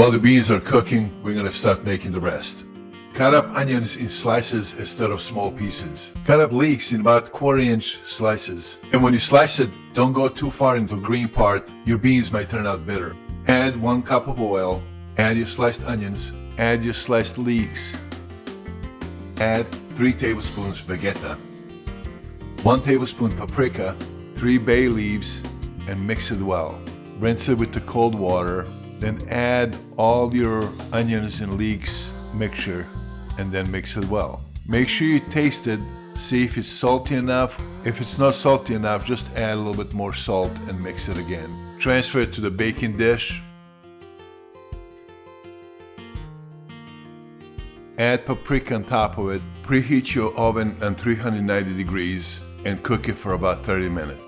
While the beans are cooking, we're gonna start making the rest. Cut up onions in slices instead of small pieces. Cut up leeks in about 1/4-inch slices. And when you slice it, don't go too far into the green part. Your beans might turn out bitter. Add 1 cup of oil. Add your sliced onions. Add your sliced leeks. Add 3 tablespoons vegeta. 1 tablespoon paprika. 3 bay leaves, and mix it well. Rinse it with the cold water. Then add all your onions and leeks mixture and then mix it well. Make sure you taste it, see if it's salty enough. If it's not salty enough, just add a little bit more salt and mix it again. Transfer it to the baking dish. Add paprika on top of it. Preheat your oven at 390 degrees and cook it for about 30 minutes.